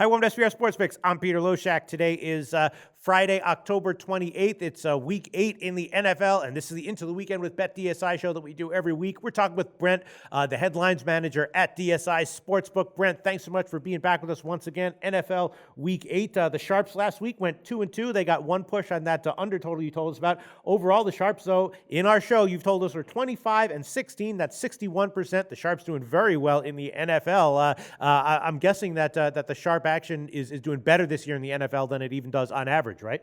Hi, welcome to SBR Sports Picks. I'm Peter Loshak. Today is Friday, October 28th. It's week 8 in the NFL, and this is the Into the Weekend with BetDSI show that we do every week. We're talking with Brent, the headlines manager at DSI Sportsbook. Brent, thanks so much for being back with us once again. NFL week 8. The Sharps last week went 2-2. They got one push on that under total you told us about. Overall, the Sharps, though, in our show, you've told us are 25-16. That's 61%. The Sharps doing very well in the NFL. I'm guessing that the Sharp action is doing better this year in the NFL than it even does on average, right?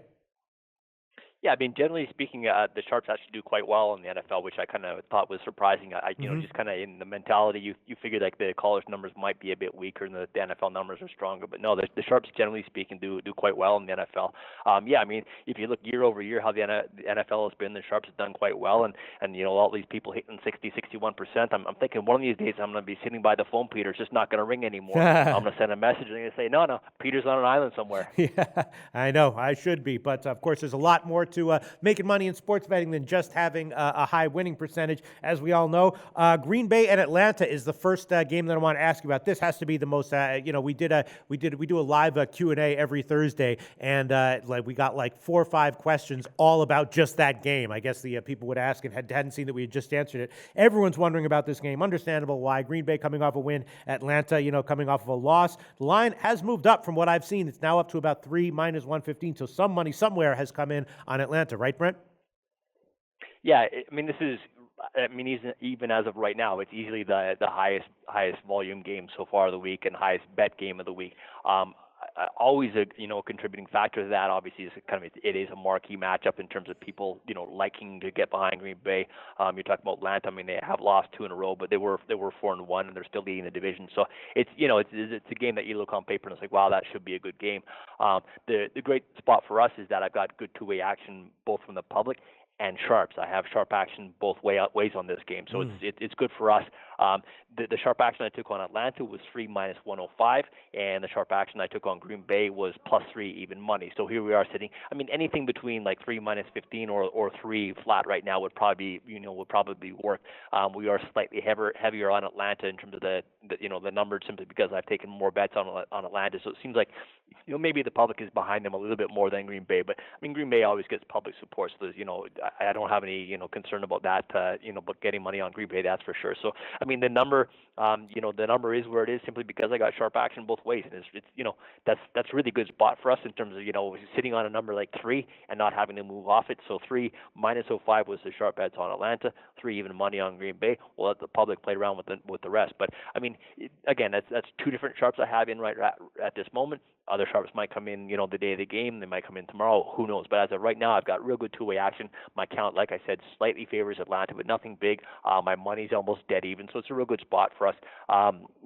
Yeah, I mean, generally speaking, the Sharps actually do quite well in the NFL, which I kind of thought was surprising. Just kind of in the mentality, you figured like the college numbers might be a bit weaker and the NFL numbers are stronger, but no, the Sharps generally speaking do quite well in the NFL. I mean, if you look year over year how the NFL has been, the Sharps have done quite well, and all these people hitting 60-61%. I'm thinking one of these days I'm going to be sitting by the phone, Peter. It's just not going to ring anymore. I'm going to send a message and going to say, no, Peter's on an island somewhere. Yeah, I know, I should be, but of course there's a lot more to making money in sports betting than just having a high winning percentage, as we all know. Green Bay and Atlanta is the first game that I want to ask you about. This has to be the most. We do a live Q&A every Thursday, and we got like 4 or 5 questions all about just that game. I guess the people would ask and hadn't seen that we had just answered it. Everyone's wondering about this game. Understandable why. Green Bay coming off a win, Atlanta, coming off of a loss. The line has moved up from what I've seen. It's now up to about 3 minus 115. So some money somewhere has come in on Atlanta, right, Brent? Yeah, I mean, even as of right now, it's easily the highest volume game so far of the week and highest bet game of the week. Always a contributing factor to that obviously is it is a marquee matchup in terms of people liking to get behind Green Bay. You're talking about Atlanta. I mean, they have lost 2 in a row, but they were 4-1 and they're still leading the division. So it's a game that you look on paper and it's like, wow, that should be a good game. The great spot for us is that I've got good two-way action both from the public and sharps. I have sharp action both ways on this game, so it's good for us. The sharp action I took on Atlanta was 3 minus 105, and the sharp action I took on Green Bay was +3 even money. So here we are sitting. I mean, anything between like 3 minus 15 or 3 flat right now would probably work. We are slightly heavier on Atlanta in terms of the number, simply because I've taken more bets on Atlanta. So it seems like maybe the public is behind them a little bit more than Green Bay. But I mean, Green Bay always gets public support, so there's I don't have any concern about that. But getting money on Green Bay, that's for sure. So I mean, the number is where it is simply because I got sharp action both ways, and it's that's a really good spot for us in terms of sitting on a number like 3 and not having to move off it. So 3 minus 05 was the sharp bets on Atlanta, 3 even money on Green Bay. We'll let the public play around with the rest. But I mean, again, that's 2 different sharps I have in right at this moment. Other sharps might come in, the day of the game. They might come in tomorrow. Who knows? But as of right now, I've got real good two-way action. My count, like I said, slightly favors Atlanta, but nothing big. My money's almost dead even, so it's a real good spot for us.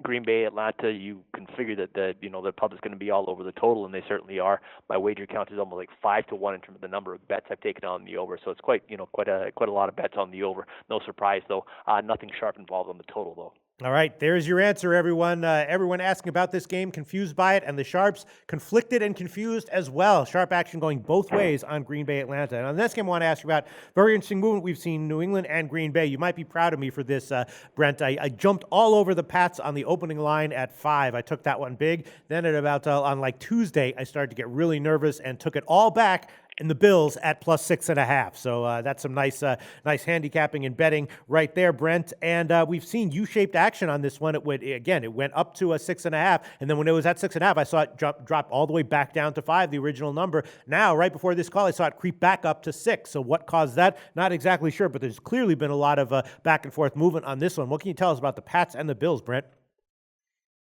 Green Bay, Atlanta, you can figure that the public's going to be all over the total, and they certainly are. My wager count is almost like 5-1 in terms of the number of bets I've taken on the over. So it's quite a lot of bets on the over. No surprise though. Nothing sharp involved on the total though. All right, there's your answer, everyone. Everyone asking about this game, confused by it, and the Sharps conflicted and confused as well. Sharp action going both ways on Green Bay, Atlanta. And on this game, I want to ask you about very interesting movement we've seen New England and Green Bay. You might be proud of me for this, Brent. I jumped all over the Pats on the opening line at 5. I took that one big. Then at about on like Tuesday, I started to get really nervous and took it all back in the Bills at +6.5. So that's some nice handicapping and betting right there, Brent. And we've seen U-shaped action on this one. It went up to a 6.5, and then when it was at 6.5, I saw it drop all the way back down to 5, the original number. Now, right before this call, I saw it creep back up to 6. So what caused that? Not exactly sure, but there's clearly been a lot of back and forth movement on this one. What can you tell us about the Pats and the Bills, Brent?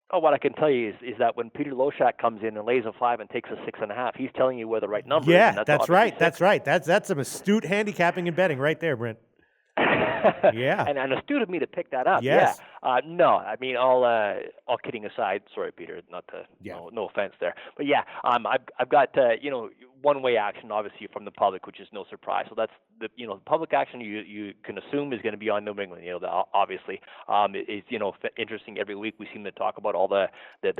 Oh, what I can tell you is that when Peter Loshak comes in and lays a 5 and takes a 6.5, he's telling you where the right number is. Yeah, that's right. That's right. That's some astute handicapping and betting right there, Brent. Yeah, and astute of me to pick that up. Yes. Yeah. No, I mean, all kidding aside. Sorry, Peter, no offense there, but yeah, I've got one-way action obviously from the public, which is no surprise. So the public action you can assume is going to be on New England. Obviously, it's interesting. Every week we seem to talk about all the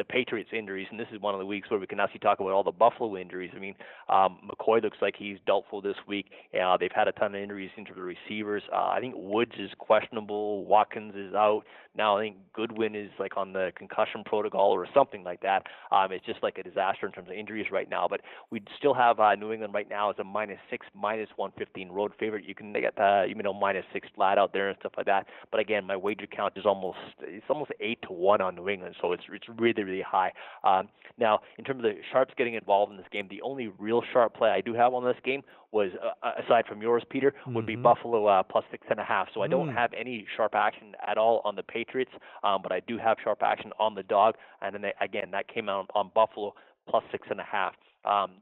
Patriots injuries, and this is one of the weeks where we can actually talk about all the Buffalo injuries. I mean, McCoy looks like he's doubtful this week. They've had a ton of injuries into the receivers. I think Woods is questionable. Watkins is out. Now I think Goodwin is like on the concussion protocol or something like that. It's just like a disaster in terms of injuries right now. But we'd still have New England right now as a -6, -115 road favorite. You can get -6 flat out there and stuff like that. But again, my wager count is almost 8-1 on New England, so it's really high. Now in terms of the sharps getting involved in this game, the only real sharp play I do have on this game was aside from yours, Peter, would be Buffalo +6.5. So I don't have any sharp action at all on the Patriots, but I do have sharp action on the dog, and then again that came out on Buffalo +6.5.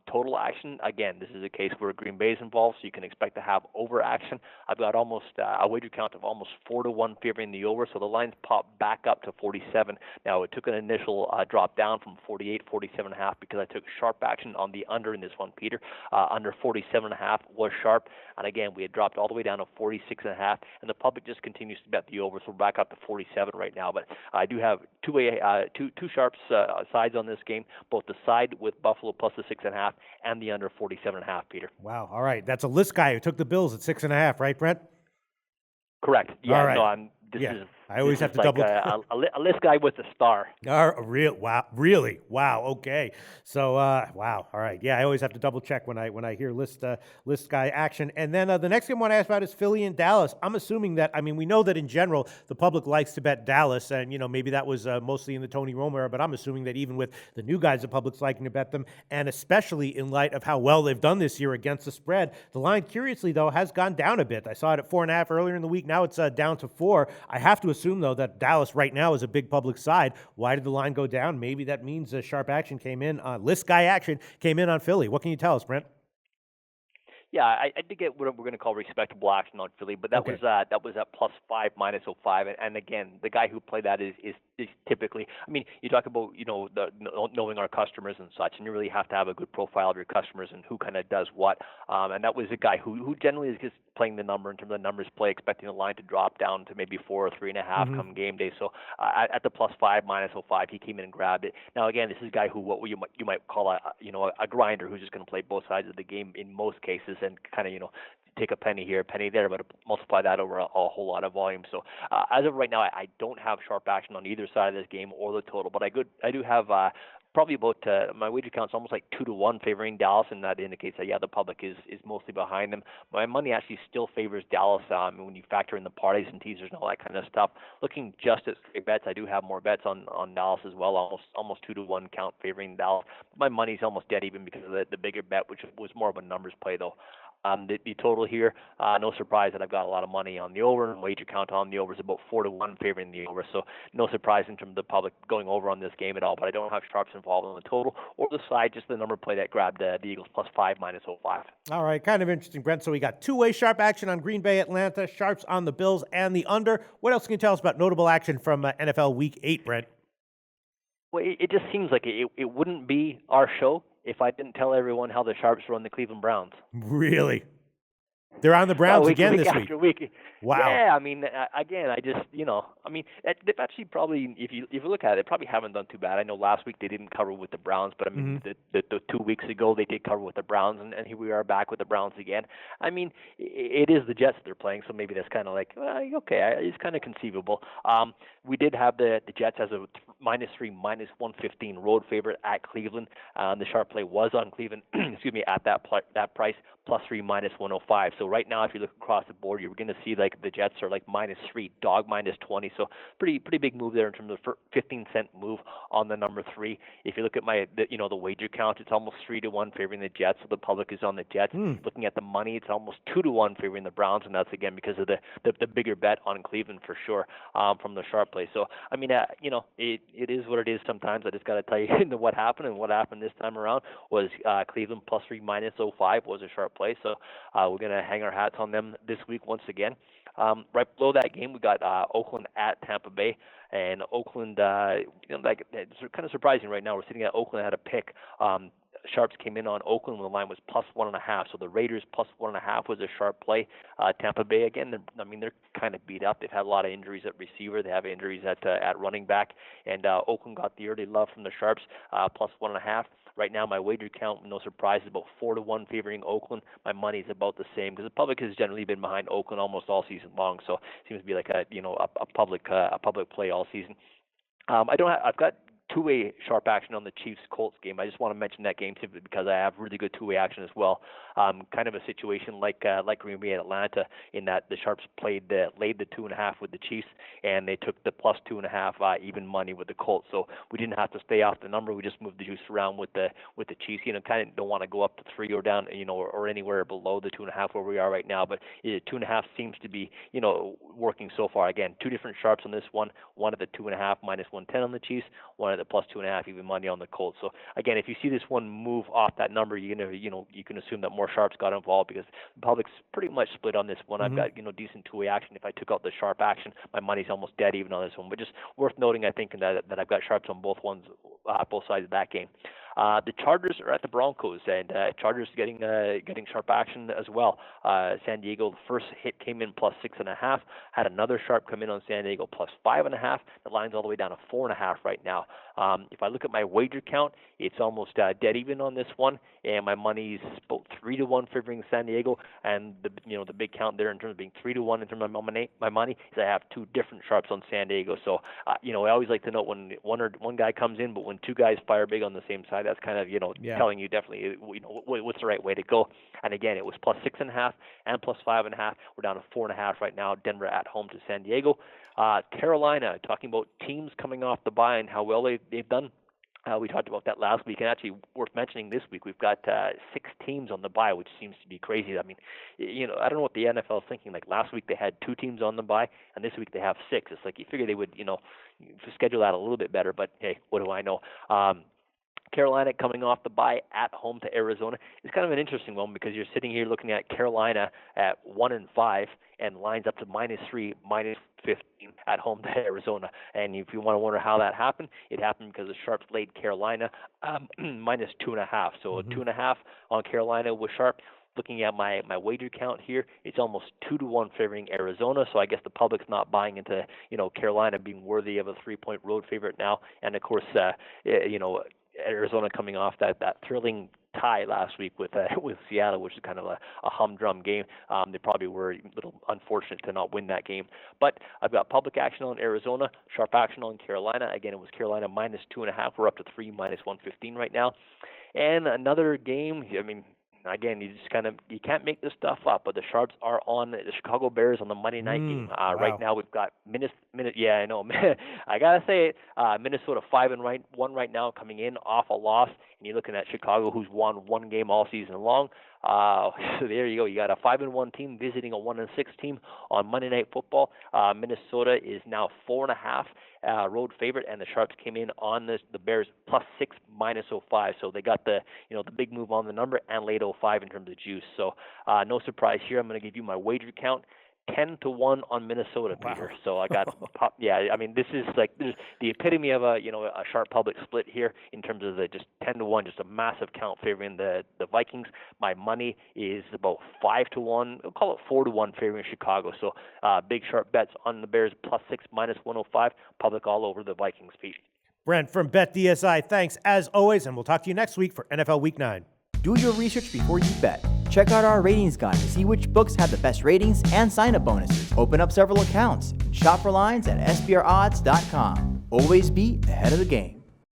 Total action, again, this is a case where Green Bay is involved, so you can expect to have over action. I've got almost a wager count of almost 4-1 favoring the over, so the lines pop back up to 47. Now, it took an initial drop down from 48, 47.5 because I took sharp action on the under in this one, Peter. Under 47.5 was sharp, and again, we had dropped all the way down to 46.5, and the public just continues to bet the over, so we're back up to 47 right now. But I do have two sharps sides on this game, both the side with Buffalo plus the 6.5 and the under 47.5, Peter. Wow. All right. That's a list guy who took the Bills at 6.5, right, Brent? Correct. Yeah. All right. No, I always have to like double. a list guy with a star. Wow, really? Wow. Okay. So, wow. All right. Yeah, I always have to double check when I hear list guy action. And then the next game I want to ask about is Philly and Dallas. I'm assuming that we know that in general the public likes to bet Dallas, and maybe that was mostly in the Tony Romo era, but I'm assuming that even with the new guys, the public's liking to bet them, and especially in light of how well they've done this year against the spread. The line, curiously though, has gone down a bit. I saw it at 4.5 earlier in the week. Now it's down to 4. I have to assume though that Dallas right now is a big public side. Why did the line go down? Maybe that means sharp action came in. List guy action came in on Philly. What can you tell us, Brent? Yeah, I did get what we're going to call respectable action on Philly, but that was at +5 -05, and again, the guy who played that is typically. I mean, you talk about knowing our customers and such, and you really have to have a good profile of your customers and who kind of does what. And that was a guy who generally is just playing the number in terms of the numbers play, expecting the line to drop down to maybe 4 or 3.5 come game day. So at the +5 -05, he came in and grabbed it. Now again, this is a guy who you might call a grinder who's just going to play both sides of the game in most cases and kind of take a penny here, a penny there, but multiply that over a whole lot of volume. So as of right now, I don't have sharp action on either side of this game or the total, but I do have probably about my wager count's almost like 2-1 favoring Dallas, and that indicates that the public is mostly behind them. My money actually still favors Dallas when you factor in the parties and teasers and all that kind of stuff. Looking just at straight bets, I do have more bets on Dallas as well, almost 2-1 count favoring Dallas. My money's almost dead even because of the bigger bet, which was more of a numbers play though. The total here, no surprise that I've got a lot of money on the over, and wager count on the over is about 4-1 favoring the over. So no surprise in terms of the public going over on this game at all. But I don't have sharps involved on the total or the side, just the number play that grabbed the Eagles +5 -05. All right, kind of interesting, Brent. So we got two-way sharp action on Green Bay, Atlanta, sharps on the Bills and the under. What else can you tell us about notable action from NFL Week 8, Brent? Well, it just seems like it wouldn't be our show if I didn't tell everyone how the Sharps run the Cleveland Browns. Really? They're on the Browns again this week. After week. Wow. Yeah, I mean, again, I just, they've actually probably, if you look at it, they probably haven't done too bad. I know last week they didn't cover with the Browns, but I mean, the 2 weeks ago they did cover with the Browns, and here we are back with the Browns again. I mean, it is the Jets they're playing, so maybe that's kind of like, okay, it's kind of conceivable. We did have the Jets as a -3, -115 road favorite at Cleveland. The sharp play was on Cleveland, excuse me, at that price, +3 -105. So right now, if you look across the board, you're going to see like the Jets are like -3, dog -20. So pretty big move there in terms of 15-cent move on the number 3. If you look at the wager count, it's almost 3-1 favoring the Jets. So the public is on the Jets. Looking at the money, it's almost 2-1 favoring the Browns, and that's again because of the bigger bet on Cleveland for sure from the sharp play. So I mean, it is what it is. Sometimes I just got to tell you what happened, and what happened this time around was Cleveland +3 -05 was a sharp play. So we're going to hang our hats on them this week once again. Right below that game, we got Oakland at Tampa Bay, and Oakland, it's kind of surprising right now. We're sitting at Oakland at a pick. Sharps came in on Oakland when the line was +1.5. So the Raiders +1.5 was a sharp play. Tampa Bay again, they're kind of beat up. They've had a lot of injuries at receiver. They have injuries at running back, and Oakland got the early love from the Sharps +1.5. Right now, my wager count, no surprise, is about 4-1 favoring Oakland. My money is about the same because the public has generally been behind Oakland almost all season long. So it seems to be like a public play all season. I've got two-way sharp action on the Chiefs-Colts game. I just want to mention that game simply because I have really good two-way action as well. Kind of a situation like Green Bay and Atlanta in that the Sharps laid the 2.5 with the Chiefs, and they took the +2.5 even money with the Colts. So we didn't have to stay off the number. We just moved the juice around with the Chiefs. Kind of don't want to go up to 3 or down, or anywhere below the 2.5 where we are right now. But 2.5 seems to be, working so far. Again, two different sharps on this one. One at the 2.5 -110 on the Chiefs. One at the +2.5 even money on the Colts. So again, if you see this one move off that number, you can assume that more sharps got involved because the public's pretty much split on this one. Mm-hmm. I've got decent two-way action. If I took out the sharp action, my money's almost dead even on this one. But just worth noting, I think, that I've got sharps on both sides of that game. The Chargers are at the Broncos, and Chargers getting sharp action as well. San Diego, the first hit came in +6.5. Had another sharp come in on San Diego +5.5. The line's all the way down to 4.5 right now. If I look at my wager count, it's almost dead even on this one, and my money's about 3-1 favoring San Diego. And the big count there in terms of being 3-1 in terms of my money is I have two different sharps on San Diego. So I always like to note when one guy comes in, but when two guys fire big on the same side, that's kind of telling you definitely what's the right way to go. And again, it was +6.5 and +5.5. We're down to 4.5 right now. Denver at home to San Diego. Carolina, talking about teams coming off the bye and how well they've done. We talked about that last week, and actually worth mentioning this week, we've got 6 teams on the bye, which seems to be crazy. I mean, I don't know what the NFL is thinking. Like last week they had 2 teams on the bye, and this week they have 6. It's like you figure they would, schedule that a little bit better, but hey, what do I know? Carolina coming off the bye at home to Arizona is kind of an interesting one because you're sitting here looking at Carolina at 1-5 and lines up to -3, -15 at home to Arizona. And if you want to wonder how that happened, it happened because the Sharps laid Carolina -2.5. So 2.5 on Carolina with Sharp. Looking at my wager count here, it's almost 2-1 favoring Arizona. So I guess the public's not buying into Carolina being worthy of a 3-point road favorite now. And of course, Arizona coming off that thrilling tie last week with Seattle, which is kind of a humdrum game. They probably were a little unfortunate to not win that game. But I've got public action on Arizona, sharp action on Carolina. Again, it was Carolina -2.5. We're up to 3, -115 right now. And another game, again, you can't make this stuff up, but the Sharps are on the Chicago Bears on the Monday night game. Wow. Right now we've got yeah, I know. I gotta say it. Minnesota 5-1 right now, coming in off a loss, and you're looking at Chicago, who's won 1 game all season long. So there you go. You got a 5-1 team visiting a 1-6 team on Monday Night Football. Minnesota is now 4.5 road favorite, and the Sharps came in on the Bears +6 -05. So they got the big move on the number and laid 05 in terms of juice. So no surprise here. I'm going to give you my wager count. 10-1 on Minnesota, Peter. Wow. So I got, this is like the epitome of a sharp public split here in terms of the just 10-1, just a massive count favoring the Vikings. My money is about 5-1. We'll call it 4-1 favoring Chicago. So big sharp bets on the Bears +6 -105. Public all over the Vikings, Pete. Brent from BetDSI, thanks as always, and we'll talk to you next week for NFL Week 9. Do your research before you bet. Check out our ratings guide to see which books have the best ratings and sign-up bonuses. Open up several accounts and shop for lines at sbrodds.com. Always be ahead of the game.